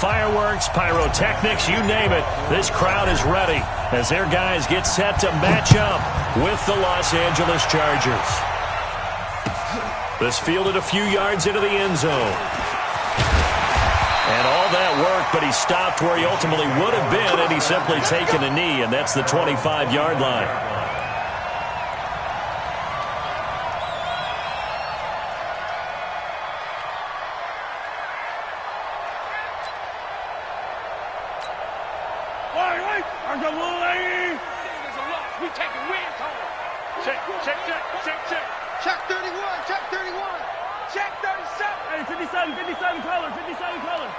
fireworks, pyrotechnics, you name it. This crowd is ready as their guys get set to match up with the Los Angeles Chargers. This fielded a few yards into the end zone. And all that work, but he stopped where he ultimately would have been, and he's simply taken a knee, and that's the 25-yard line. Check 31, check 31, check 37. Hey, 57 color, 57 color.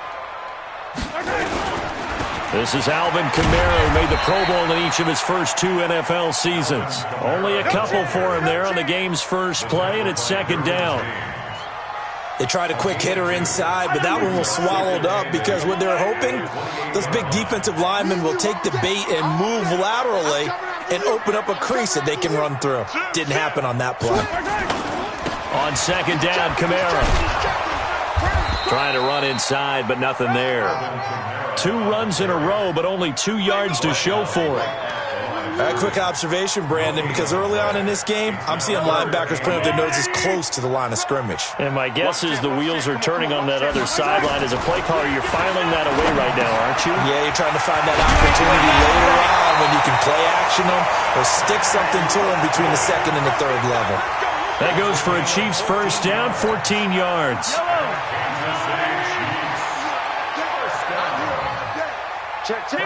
This is Alvin Kamara, who made the Pro Bowl in each of his first 2 NFL seasons. Only a couple for him there on the game's first play, and it's second down. They tried a quick hitter inside, but that one was swallowed up because what they're hoping, those big defensive linemen will take the bait and move laterally and open up a crease that they can run through. Didn't happen on that play. On second down, Kamara trying to run inside, but nothing there. 2 runs in a row, but only 2 yards to show for it. A quick observation, Brandon, because early on in this game, I'm seeing linebackers putting up their noses close to the line of scrimmage. And my guess is the wheels are turning on that other sideline. As a play caller, you're filing that away right now, aren't you? Yeah, you're trying to find that opportunity later on when you can play action them or stick something to them between the second and the third level. That goes for a Chiefs first down, 14 yards. Check 10.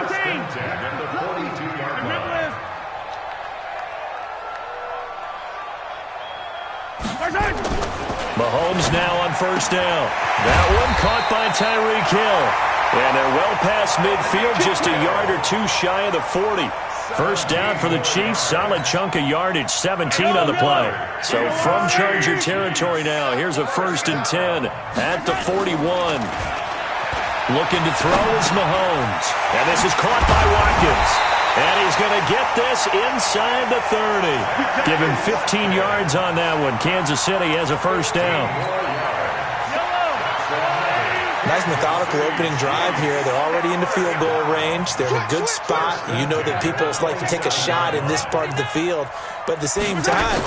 Mahomes now on first down. That one caught by Tyreek Hill. And they're well past midfield, just a yard or 2 shy of the 40. First down for the Chiefs, solid chunk of yardage, 17 on the play. So from Charger territory now, here's a 1st and 10 at the 41. Looking to throw is Mahomes. And this is caught by Watkins. And he's going to get this inside the 30. Give him 15 yards on that one. Kansas City has a first down. Nice methodical opening drive here. They're already in the field goal range. They're in a good spot. You know that people like to take a shot in this part of the field. But at the same time,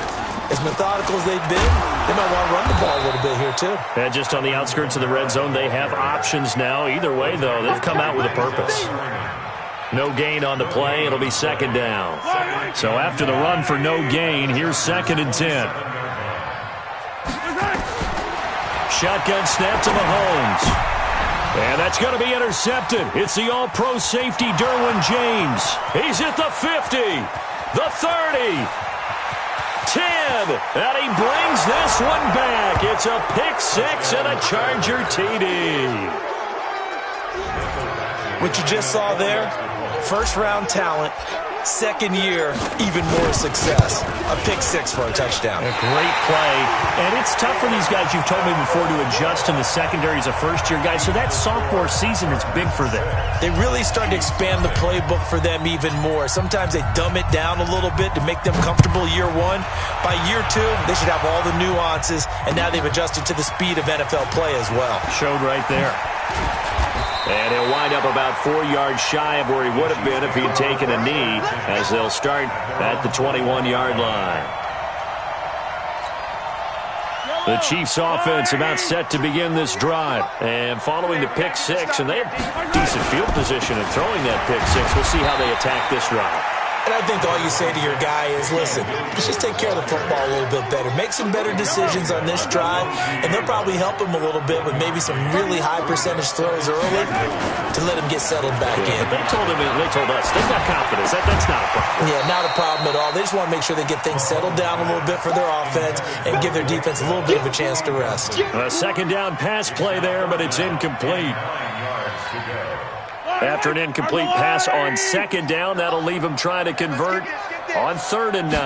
as methodical as they've been, they might want to run the ball a little bit here too. And just on the outskirts of the red zone, they have options now. Either way, though, they've come out with a purpose. No gain on the play. It'll be second down. So after the run for no gain, here's 2nd and 10. Shotgun snap to Mahomes. And that's going to be intercepted. It's the all-pro safety, Derwin James. He's at the 50, the 30, 10, and he brings this one back. It's a pick 6 and a Charger TD. What you just saw there, first-round talent, second year, even more success. A pick 6 for a touchdown. A great play. And it's tough for these guys, you've told me before, to adjust in the secondary as a first-year guy. So that sophomore season is big for them. They really start to expand the playbook for them even more. Sometimes they dumb it down a little bit to make them comfortable year 1. By year 2, they should have all the nuances, and now they've adjusted to the speed of NFL play as well. Showed right there. And he'll wind up about 4 yards shy of where he would have been if he had taken a knee, as they'll start at the 21-yard line. The Chiefs offense about set to begin this drive. And following the pick 6, and they have decent field position in throwing that pick 6. We'll see how they attack this drive. And I think all you say to your guy is, listen, let's just take care of the football a little bit better. Make some better decisions on this drive, and they'll probably help him a little bit with maybe some really high percentage throws early to let him get settled back in. They told us, they've got confidence. That's not a problem. Yeah, not a problem at all. They just want to make sure they get things settled down a little bit for their offense and give their defense a little bit of a chance to rest. A second down pass play there, but it's incomplete. After an incomplete pass on second down, that'll leave him trying to convert on 3rd and 9.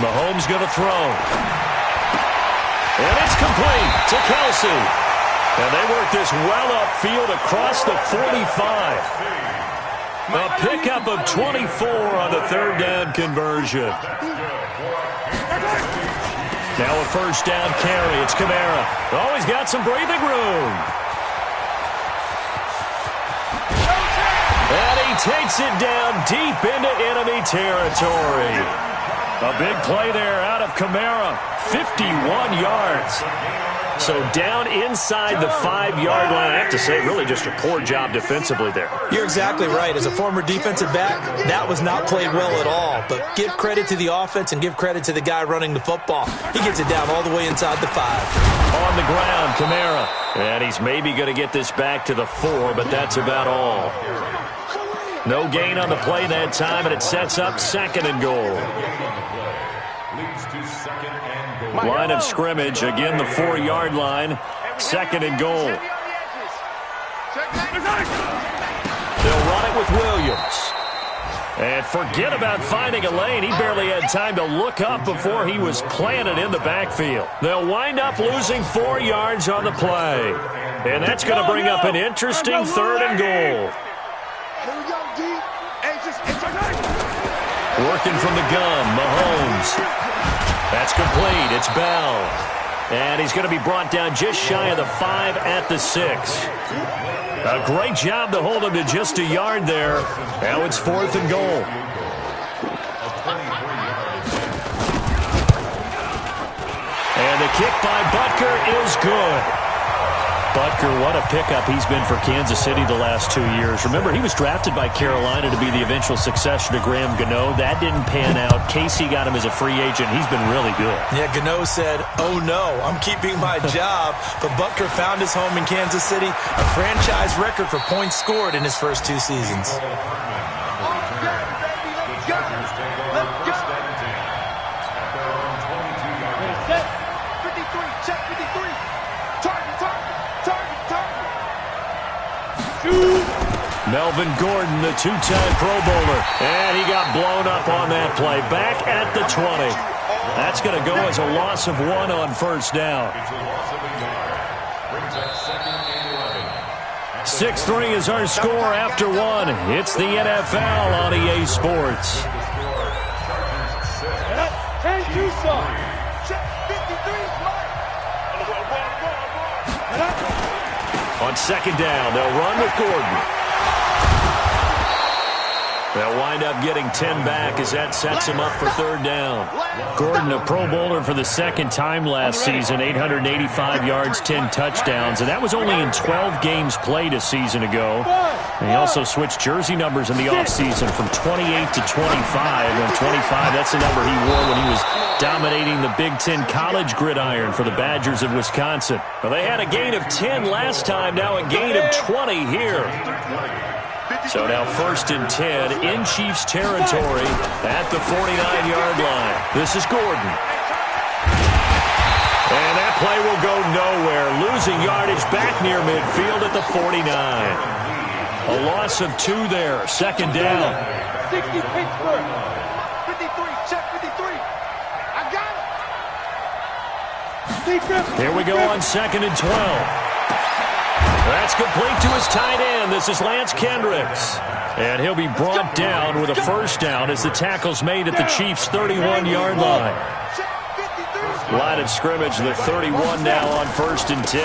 Mahomes going to throw. And it's complete to Kelsey. And they work this well upfield across the 45. A pickup of 24 on the 3rd down conversion. Now a first down carry. It's Kamara. Oh, he's got some breathing room. takes it down deep into enemy territory. A big play there out of Camara, 51 yards. So down inside the 5-yard line. I have to say, really just a poor job defensively there. You're exactly right. As a former defensive back, that was not played well at all. But give credit to the offense and give credit to the guy running the football. He gets it down all the way inside the 5. On the ground, Camara. And he's maybe going to get this back to the 4, but that's about all. No gain on the play that time, and it sets up 2nd and goal. Line of scrimmage, again the 4-yard line, 2nd and goal. They'll run it with Williams. And forget about finding a lane. He barely had time to look up before he was planted in the backfield. They'll wind up losing 4 yards on the play. And that's going to bring up an interesting 3rd and goal. Working from the gun, Mahomes. That's complete. It's Bell. And he's going to be brought down just shy of the 5 at the 6. A great job to hold him to just a yard there. Now it's 4th and goal. And the kick by Butker is good. Butker, what a pickup he's been for Kansas City the last 2 years. Remember, he was drafted by Carolina to be the eventual successor to Graham Gano. That didn't pan out. Casey got him as a free agent. He's been really good. Yeah, Gano said, oh no, I'm keeping my job. But Butker found his home in Kansas City, a franchise record for points scored in his first 2 seasons. Melvin Gordon, the 2-time Pro Bowler. And he got blown up on that play. Back at the 20. That's going to go as a loss of 1 on 1st down. 6-3 is our score after 1. It's the NFL on EA Sports. On 2nd down, they'll run with Gordon. They'll wind up getting 10 back as that sets him up for 3rd down. Gordon, a Pro Bowler for the 2nd time last season, 885 yards, 10 touchdowns, and that was only in 12 games played a season ago. And he also switched jersey numbers in the offseason from 28 to 25. And 25, that's the number he wore when he was dominating the Big Ten college gridiron for the Badgers of Wisconsin. Well, they had a gain of 10 last time, now a gain of 20 here. So now 1st and 10 in Chiefs territory at the 49-yard line. This is Gordon. And that play will go nowhere. Losing yardage back near midfield at the 49. A loss of 2 there. 2nd down. 60 Pittsburgh. 53, check 53. I got it. Here we go on 2nd and 12. That's complete to his tight end. This is Lance Kendricks. And he'll be brought down with a 1st down as the tackle's made at the Chiefs' 31-yard line. Line of scrimmage, the 31 now on 1st and 10.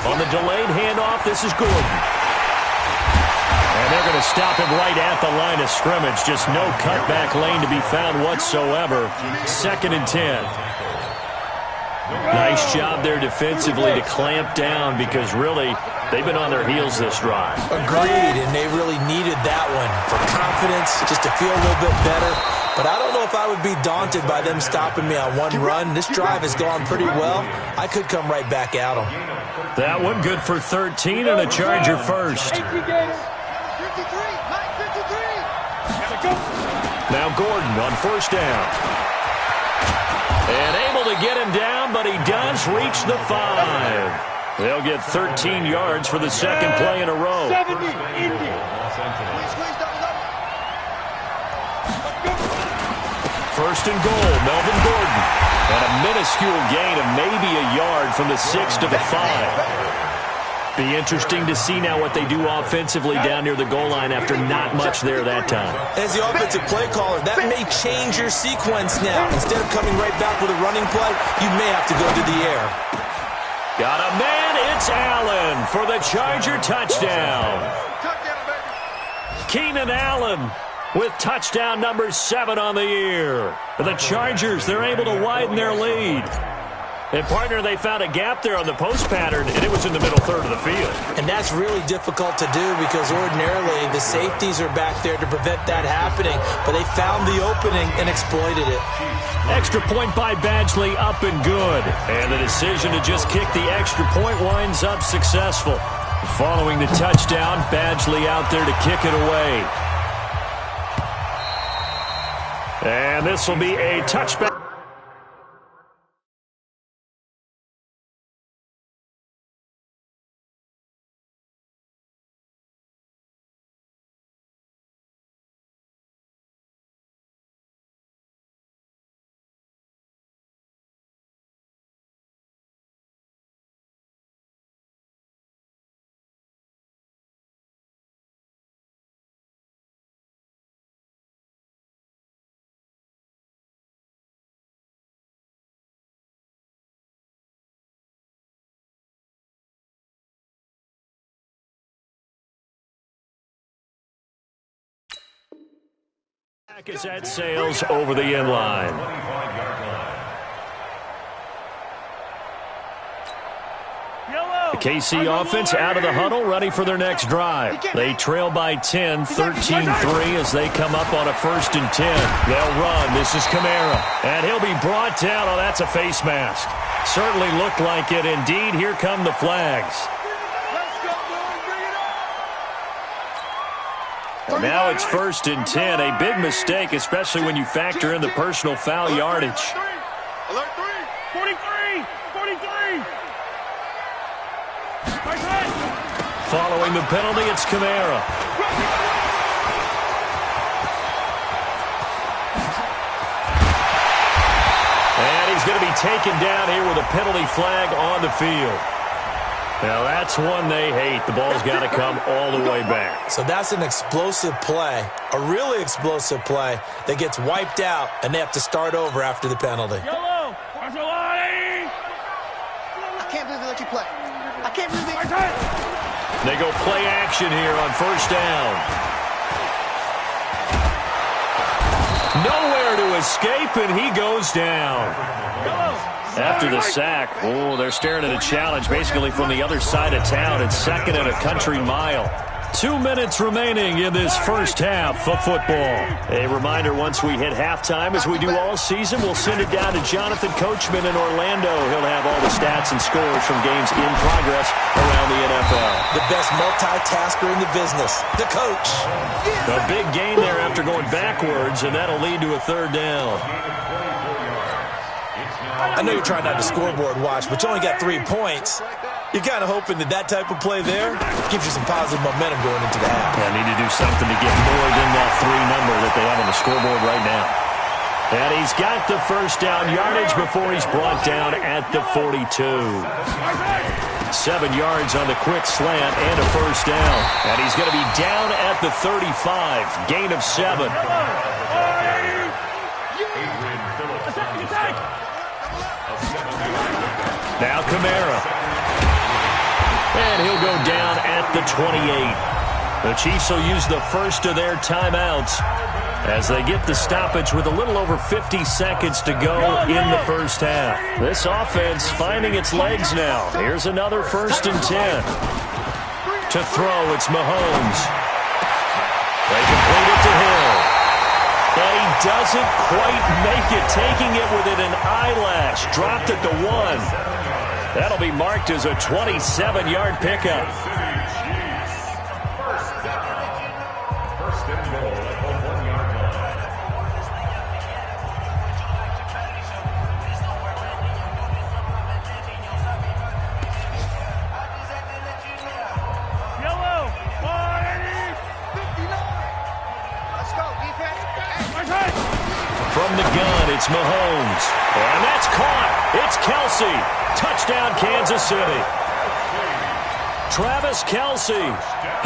On the delayed handoff, this is Gordon. And they're going to stop him right at the line of scrimmage. Just no cutback lane to be found whatsoever. 2nd and 10. Nice job there defensively to clamp down because really they've been on their heels this drive. Agreed, and they really needed that one for confidence, just to feel a little bit better. But I don't know if I would be daunted by them stopping me on 1 run. This drive has gone pretty well. I could come right back at them. That one good for 13 and a Charger 1st. Now Gordon on 1st down. And able to get him down, but he does reach the 5. They'll get 13 yards for the 2nd play in a row. 70, Indy. 1st and goal, Melvin Gordon. And a minuscule gain of maybe a yard from the 6 to the 5. Be interesting to see now what they do offensively down near the goal line after not much there that time. As the offensive play caller, that may change your sequence now. Instead of coming right back with a running play, you may have to go to the air. Got a man, it's Allen for the Charger touchdown. Keenan Allen with touchdown number 7 on the year. The Chargers, they're able to widen their lead. And, partner, they found a gap there on the post pattern, and it was in the middle third of the field. And that's really difficult to do because ordinarily the safeties are back there to prevent that happening. But they found the opening and exploited it. Extra point by Badgley, up and good. And the decision to just kick the extra point winds up successful. Following the touchdown, Badgley out there to kick it away. And this will be a touchback. Is at Sales over the end line. The KC offense out of the huddle, ready for their next drive. They trail by 10, 13-3 as they come up on a 1st and 10. They'll run. This is Kamara. And he'll be brought down. Oh, that's a face mask. Certainly looked like it. Indeed, here come the flags. Now it's 1st and 10. A big mistake, especially when you factor in the personal foul yardage. Alert 3. 43. 43. Following the penalty, it's Kamara. And he's going to be taken down here with a penalty flag on the field. Now, that's one they hate. The ball's got to come all the way back. So that's an explosive play, a really explosive play that gets wiped out, and they have to start over after the penalty. Yellow. I can't believe they let you play. I can't believe they... They go play action here on 1st down. Nowhere to escape, and he goes down. After the sack, they're staring at a challenge basically from the other side of town. It's 2nd and a country mile. 2 minutes remaining in this first half of football. A reminder, once we hit halftime, as we do all season, we'll send it down to Jonathan Coachman in Orlando. He'll have all the stats and scores from games in progress around the NFL. The best multitasker in the business, the coach. A big gain there after going backwards, and that'll lead to a 3rd down. I know you're trying not to scoreboard watch, but you only got 3 points. You're kind of hoping that type of play there gives you some positive momentum going into the half. Yeah, need to do something to get more than that 3 number that they have on the scoreboard right now. And he's got the 1st down yardage before he's brought down at the 42. 7 yards on the quick slant and a 1st down. And he's going to be down at the 35. Gain of 7. Now Kamara. And he'll go down at the 28. The Chiefs will use the first of their timeouts as they get the stoppage with a little over 50 seconds to go in the first half. This offense finding its legs now. Here's another 1st and 10. To throw, it's Mahomes. They complete it to Hill. And he doesn't quite make it, taking it within an eyelash. Dropped at the 1. That'll be marked as a 27-yard pickup. Yellow. 59. Let's go, defense. From the gun, it's Mahomes. And that's caught. It's Kelsey. Touchdown, Kansas City. Travis Kelsey,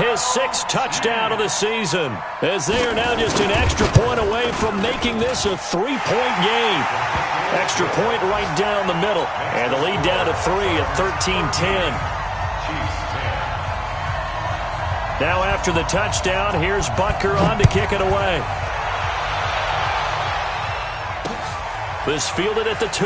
his 6th touchdown of the season, as they are now just an extra point away from making this a 3-point game. Extra point right down the middle, and the lead down to 3 at 13-10. Now after the touchdown, here's Butker on to kick it away. This fielded at the 2.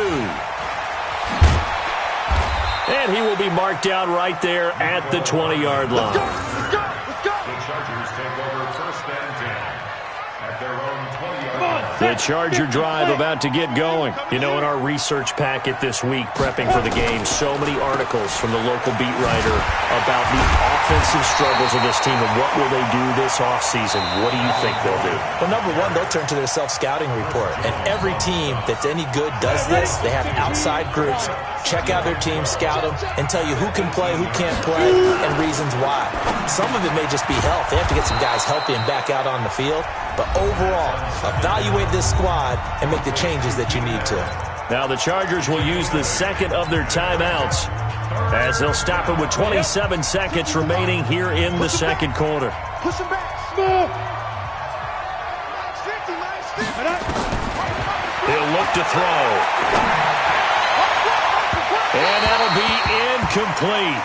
And he will be marked down right there at the 20-yard line. Let's go. The Chargers take over first and 10 at their own 20-yard line. The Charger drive about to get going. You know, in our research packet this week, prepping for the game, so many articles from the local beat writer about the offensive struggles of this team and what will they do this offseason. What do you think they'll do? Well, number one, they'll turn to their self-scouting report. And every team that's any good does this. They have outside groups. Check out their team, scout them, and tell you who can play, who can't play, and reasons why. Some of it may just be health. They have to get some guys healthy and back out on the field. But overall, evaluate this squad and make the changes that you need to. Now the Chargers will use the second of their timeouts as they'll stop it with 27 seconds remaining here in the second quarter. Push him back. Small. -50. He'll look to throw. And that'll be incomplete.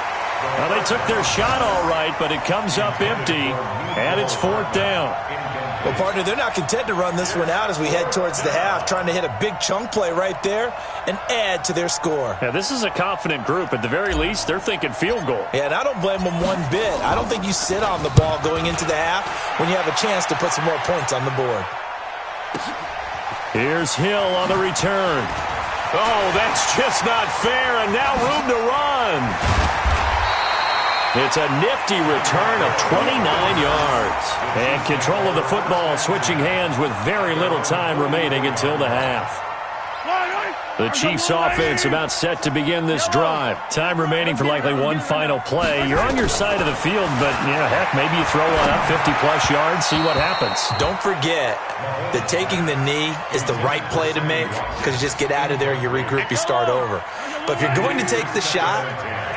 Well, they took their shot all right, but it comes up empty, and it's 4th down. Well, partner, they're not content to run this one out as we head towards the half, trying to hit a big chunk play right there and add to their score. Yeah, this is a confident group. At the very least, they're thinking field goal. Yeah, and I don't blame them one bit. I don't think you sit on the ball going into the half when you have a chance to put some more points on the board. Here's Hill on the return. Oh, that's just not fair, and now room to run. It's a nifty return of 29 yards. And control of the football switching hands with very little time remaining until the half. The Chiefs offense about set to begin this drive. Time remaining for likely one final play. You're on your side of the field, but, yeah, heck, maybe you throw one up 50-plus yards, see what happens. Don't forget that taking the knee is the right play to make because you just get out of there, you regroup, you start over. But if you're going to take the shot,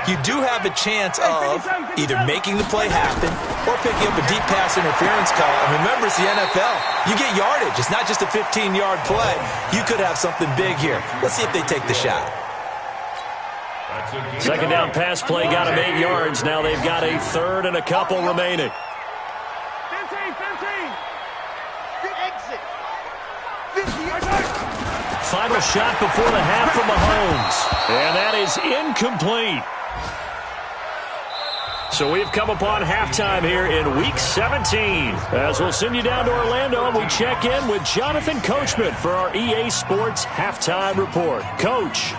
you do have a chance of either making the play happen or picking up a deep pass interference call. And remember, it's the NFL. You get yardage. It's not just a 15-yard play. You could have something big here. Let's see if they take the shot. Second down pass play got them 8 yards. Now they've got a third and a couple remaining. 15. Exit. 50. Final shot before the half from Mahomes. And that is incomplete. So we've come upon halftime here in Week 17. As we'll send you down to Orlando, and we check in with Jonathan Coachman for our EA Sports Halftime Report. Coach.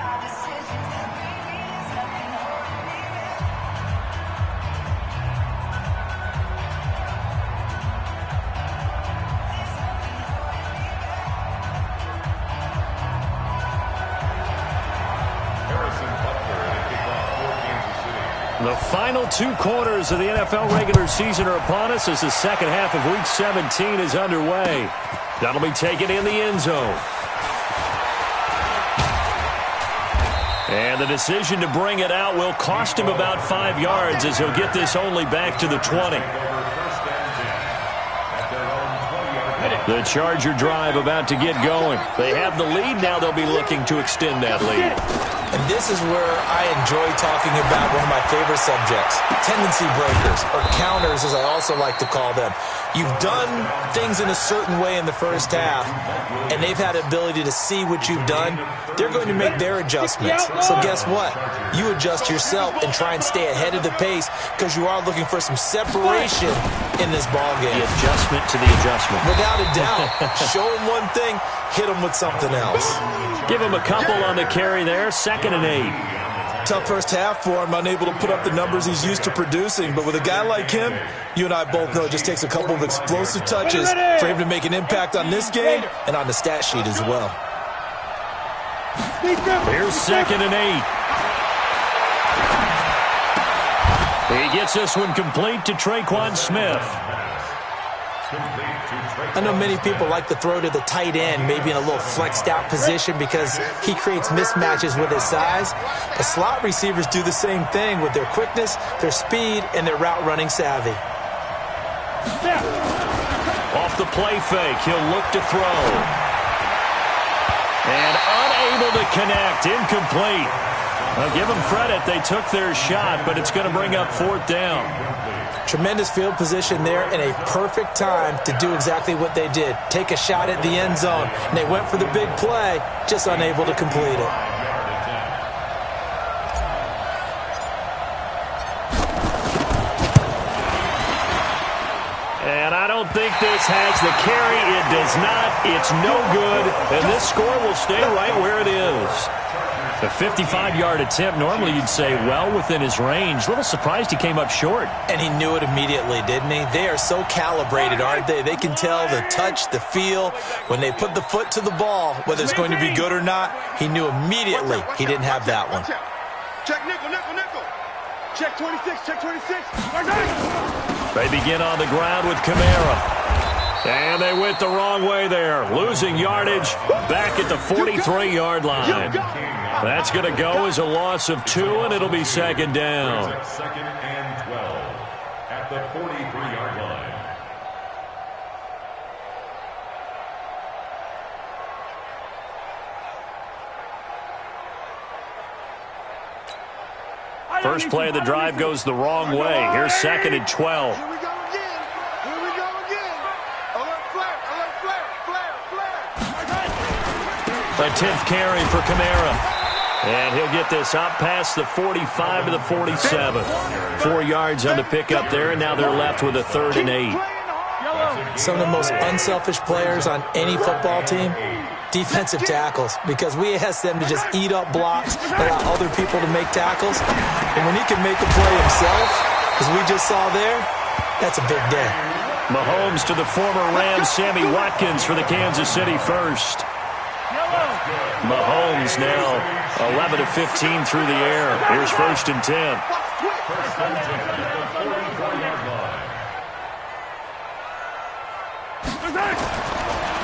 The final 2 quarters of the NFL regular season are upon us as the second half of Week 17 is underway. That'll be taken in the end zone. And the decision to bring it out will cost him about 5 yards as he'll get this only back to the 20. The Charger drive about to get going. They have the lead. Now they'll be looking to extend that lead. And this is where I enjoy talking about one of my favorite subjects, tendency breakers, or counters as I also like to call them. You've done things in a certain way in the first half, and they've had the ability to see what you've done. They're going to make their adjustments. So guess what? You adjust yourself and try and stay ahead of the pace because you are looking for some separation in this ballgame. The adjustment to the adjustment. Without a doubt. Show them one thing, hit them with something else. Give him a couple on the carry there. 2nd and 8. Tough first half for him, unable to put up the numbers he's used to producing. But with a guy like him, you and I both know it just takes a couple of explosive touches for him to make an impact on this game and on the stat sheet as well. Here's 2nd and 8. He gets this one complete to Traquan Smith. I know many people like to throw to the tight end, maybe in a little flexed out position because he creates mismatches with his size. But slot receivers do the same thing with their quickness, their speed, and their route running savvy. Off the play fake, he'll look to throw. And unable to connect, incomplete. I'll give them credit. They took their shot, but it's going to bring up 4th down. Tremendous field position there and a perfect time to do exactly what they did. Take a shot at the end zone. And they went for the big play, just unable to complete it. And I don't think this has the carry. It does not. It's no good. And this score will stay right where it is. The 55-yard attempt, normally you'd say well within his range. A little surprised he came up short. And he knew it immediately, didn't he? They are so calibrated, aren't they? They can tell the touch, the feel. When they put the foot to the ball, whether it's going to be good or not, he knew immediately he didn't have that one. Check nickel, nickel, nickel. Check 26, check 26. They begin on the ground with Camara. And they went the wrong way there. Losing yardage back at the 43-yard line. That's going to go as a loss of 2, and it'll be 2nd down. 2nd and 12 at the 43-yard line. First play of the drive goes the wrong way. Here's 2nd and 12. Here we go again. Here we go again. Alert flare, alert flare, flare, flare. A 10th carry for Camara. And he'll get this up past the 45 to the 47. 4 yards on the pickup there, and now they're left with a 3rd and 8. Some of the most unselfish players on any football team, defensive tackles, because we ask them to just eat up blocks, allow other people to make tackles. And when he can make a play himself, as we just saw there, that's a big day. Mahomes to the former Rams, Sammy Watkins for the Kansas City first. Mahomes now 11 of 15 through the air. Here's 1st and 10.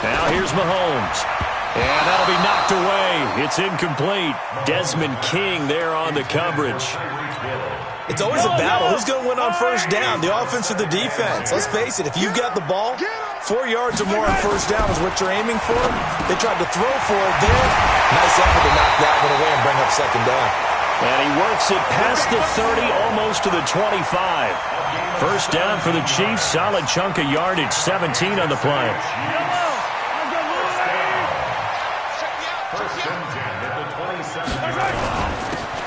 Now here's Mahomes. And that'll be knocked away. It's incomplete. Desmond King there on the coverage. It's always a battle. Who's going to win on 1st down, the offense or the defense? Let's face it, if you've got the ball, 4 yards or more on 1st down is what you're aiming for. They tried to throw for it there. Nice effort to knock that one away and bring up 2nd down. And he works it past the 30, almost to the 25. 1st down for the Chiefs. Solid chunk of yardage, 17 on the play.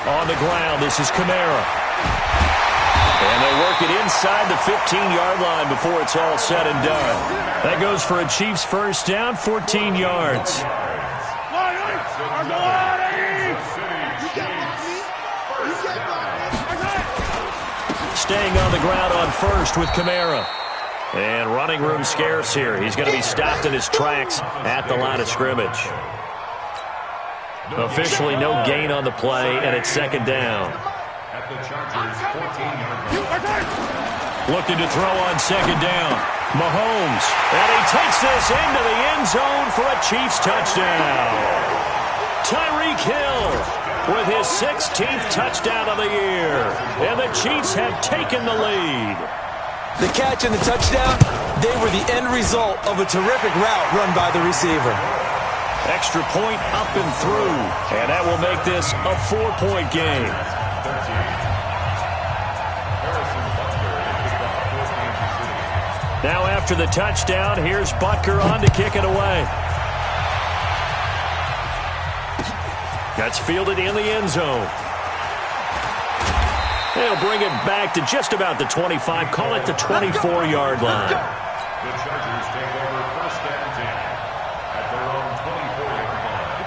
On the ground, this is Camara. And they work it inside the 15-yard line before it's all said and done. That goes for a Chiefs 1st down, 14 yards. Staying on the ground on 1st with Camara. And running room scarce here. He's going to be stopped in his tracks at the line of scrimmage. Officially no gain on the play, and it's 2nd down. At the Chargers 14-yard line. Looking to throw on 2nd down. Mahomes. And he takes this into the end zone for a Chiefs touchdown. Tyreek Hill with his 16th touchdown of the year. And the Chiefs have taken the lead. The catch and the touchdown, they were the end let of a terrific route run by the receiver. Extra point up and through. And that will make this a 4-point game. Now after the touchdown, here's Butker on to kick it away. That's fielded in the end zone. They'll bring it back to just about the 25. Call it the 24-yard line. The Chargers take over 1st and 10 at their own 24-yard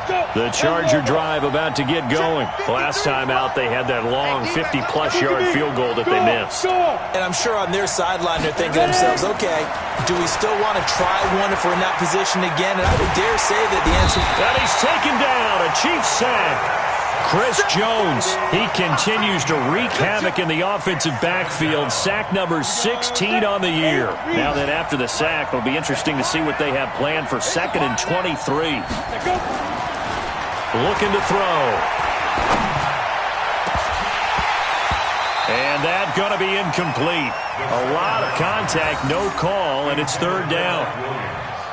line. The Charger drive about to get going. Last time out, they had that long 50-plus-yard field goal that they missed. And I'm sure on their sideline they're thinking to themselves, okay, do we still want to try one if we're in that position again? And I would dare say that the answer... And he's taken down. A Chiefs sack. Chris Jones, he continues to wreak havoc in the offensive backfield. Sack number 16 on the year. Now that after the sack, it'll be interesting to see what they have planned for 2nd and 23. Looking to throw. And that's going to be incomplete. A lot of contact, no call, and it's 3rd down.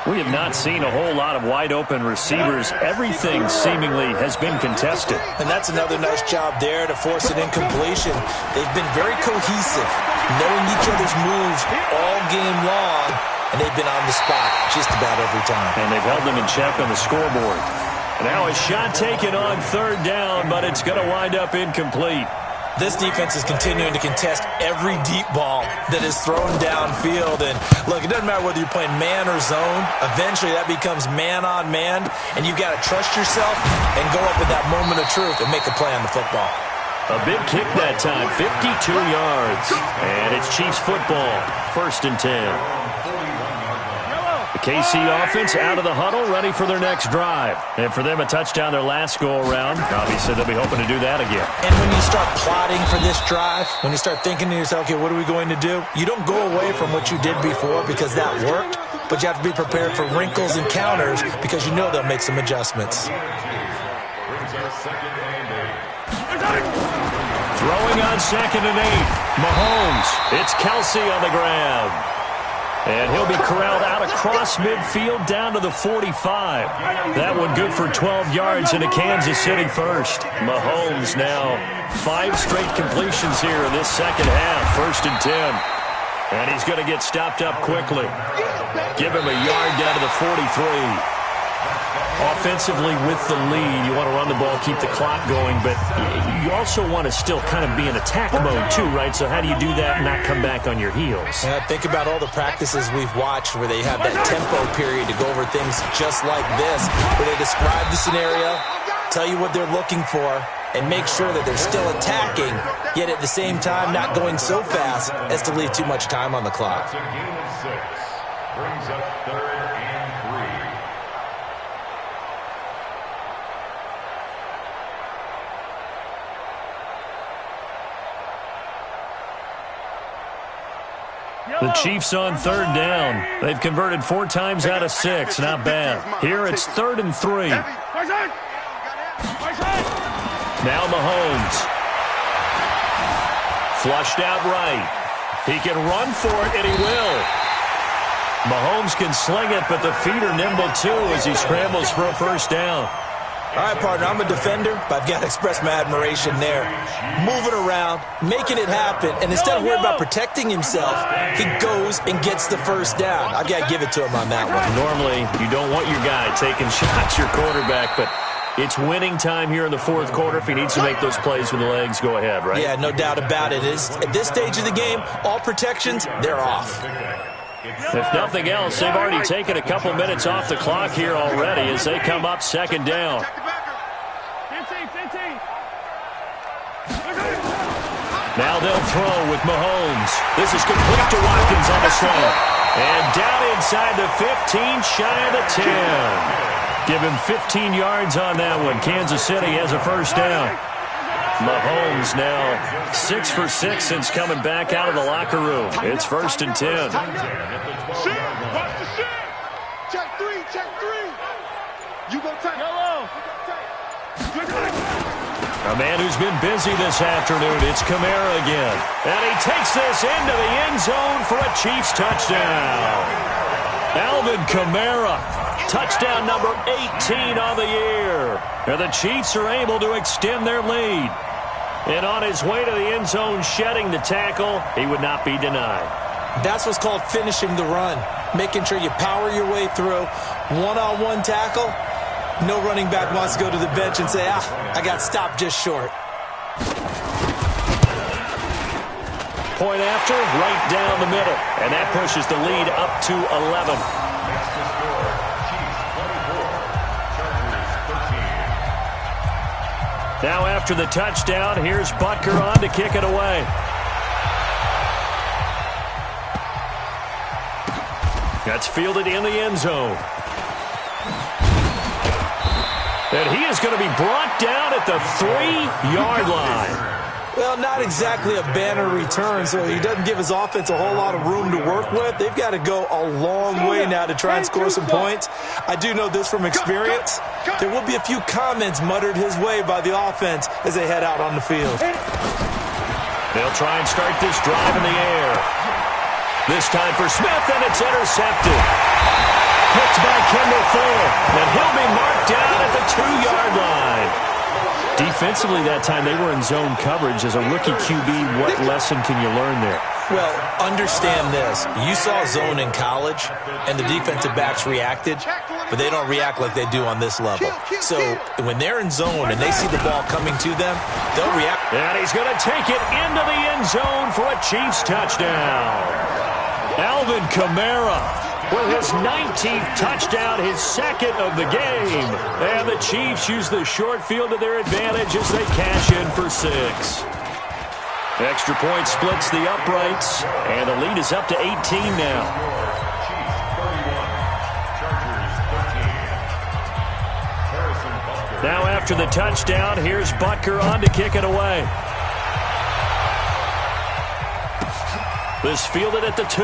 We have not seen a whole lot of wide-open receivers. Everything seemingly has been contested. And that's another nice job there to force an incompletion. They've been very cohesive, knowing each other's moves all game long, and they've been on the spot just about every time. And they've held them in check on the scoreboard. And now a shot taken on third down, but it's going to wind up incomplete. This defense is continuing to contest every deep ball that is thrown downfield. And, look, it doesn't matter whether you're playing man or zone. Eventually, that becomes man-on-man, and you've got to trust yourself and go up in that moment of truth and make a play on the football. A big kick that time, 52 yards. And it's Chiefs football, 1st and 10. The KC offense out of the huddle, ready for their next drive. And for them, a touchdown their last go-around. Obviously, they'll be hoping to do that again. And when you start plotting for this drive, when you start thinking to yourself, okay, what are we going to do? You don't go away from what you did before because that worked, but you have to be prepared for wrinkles and counters because you know they'll make some adjustments. Throwing on 2nd and 8. Mahomes. It's Kelsey on the grab. And he'll be corralled out across midfield down to the 45. That one good for 12 yards into Kansas City first. Mahomes now 5 straight completions here in this second half. 1st and 10. And he's going to get stopped up quickly. Give him a yard down to the 43. Offensively with the lead, you want to run the ball, keep the clock going, but you also want to still kind of be in attack mode too, right? So how do you do that and not come back on your heels? Think about all the practices we've watched where they have that tempo period to go over things just like this, where they describe the scenario, tell you what they're looking for, and make sure that they're still attacking, yet at the same time not going so fast as to leave too much time on the clock. It's a game of 6. Brings up 3rd and 3. The Chiefs on 3rd down. They've converted 4 times out of 6. Not bad. Here it's 3rd and 3. Now Mahomes. Flushed out right. He can run for it, and he will. Mahomes can sling it, but the feet are nimble too as he scrambles for a 1st down. All right, partner, I'm a defender, but I've got to express my admiration there. Moving around, making it happen, and instead of worrying about protecting himself, he goes and gets the 1st down. I've got to give it to him on that one. Normally, you don't want your guy taking shots, your quarterback, but it's winning time here in the 4th quarter. If he needs to make those plays with the legs, go ahead, right? Yeah, no doubt about it. At this stage of the game, all protections, they're off. If nothing else, they've already taken a couple minutes off the clock here already as they come up 2nd down. Now they'll throw with Mahomes. This is complete to Watkins on the slant. And down inside the 15, shy of the 10. Give him 15 yards on that one. Kansas City has a 1st down. Mahomes now 6 for 6 since coming back out of the locker room. It's 1st and 10. Check 3, check 3. You go tight. A man who's been busy this afternoon, it's Kamara again. And he takes this into the end zone for a Chiefs touchdown. Alvin Kamara, touchdown number 18 on the year. And the Chiefs are able to extend their lead. And on his way to the end zone, shedding the tackle, he would not be denied. That's what's called finishing the run, making sure you power your way through. One-on-one tackle, no running back wants to go to the bench and say, I got stopped just short. Point after, right down the middle. And that pushes the lead up to 11. Now after the touchdown, here's Butker on to kick it away. That's fielded in the end zone. And he is going to be brought down at the 3-yard line. Well, not exactly a banner return, so he doesn't give his offense a whole lot of room to work with. They've got to go a long way now to try and score some points. I do know this from experience. There will be a few comments muttered his way by the offense as they head out on the field. They'll try and start this drive in the air. This time for Smith, and it's intercepted. Picked by Kendall Fuller, and he'll be marked down at the 2-yard line. Defensively that time, they were in zone coverage. As a rookie QB, what lesson can you learn there? Well, understand this. You saw zone in college, and the defensive backs reacted, but they don't react like they do on this level. So when they're in zone and they see the ball coming to them, they'll react. And he's going to take it into the end zone for a Chiefs touchdown. Alvin Kamara with his 19th touchdown, his second of the game. And the Chiefs use the short field to their advantage as they cash in for 6. Extra point splits the uprights, and the lead is up to 18 now. Chiefs 31, Chargers 13. Now after the touchdown, here's Butker on to kick it away. This fielded at the 2.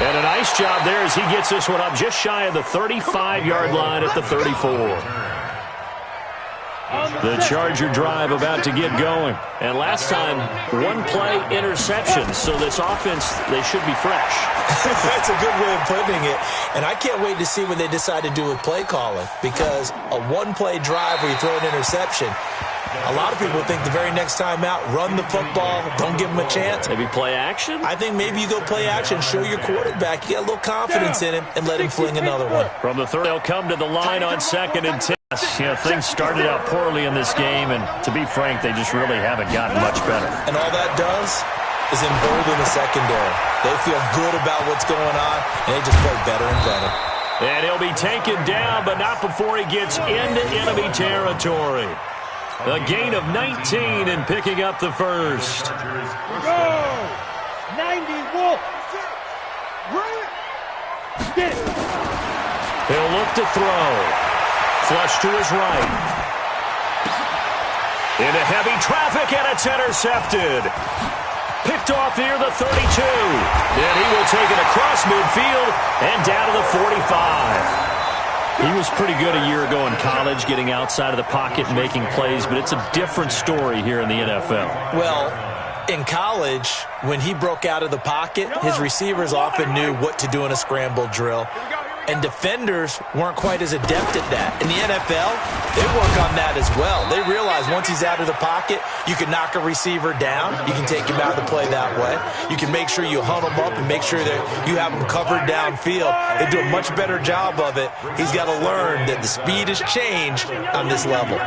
And a nice job there as he gets this one up just shy of the 35-yard line at the 34. The Charger drive about to get going. And last time, 1-play interception. So this offense, they should be fresh. That's a good way of putting it. And I can't wait to see what they decide to do with play calling. Because a 1-play drive where you throw an interception, a lot of people think the very next time out, run the football, don't give them a chance. Maybe play action? I think maybe you go play action, show your quarterback, you get a little confidence in him, and let him fling another one. From the 3rd, they'll come to the line on 2nd and 10. You know, things started out poorly in this game, and to be frank, they just really haven't gotten much better. And all that does is embolden the secondary. They feel good about what's going on, and they just play better and better. And he'll be taken down, but not before he gets into enemy territory. A gain of 19 and picking up the first. Go! 90 Wolf! Get it! He'll look to throw. Flush to his right. Into heavy traffic, and it's intercepted. Picked off near the 32. And he will take it across midfield and down to the 45. He was pretty good a year ago in college, getting outside of the pocket and making plays, but it's a different story here in the NFL. Well, in college, when he broke out of the pocket, his receivers often knew what to do in a scramble drill. And defenders weren't quite as adept at that. In the NFL, they work on that as well. They realize once he's out of the pocket, you can knock a receiver down. You can take him out of the play that way. You can make sure you hunt him up and make sure that you have him covered downfield. They do a much better job of it. He's got to learn that the speed has changed on this level.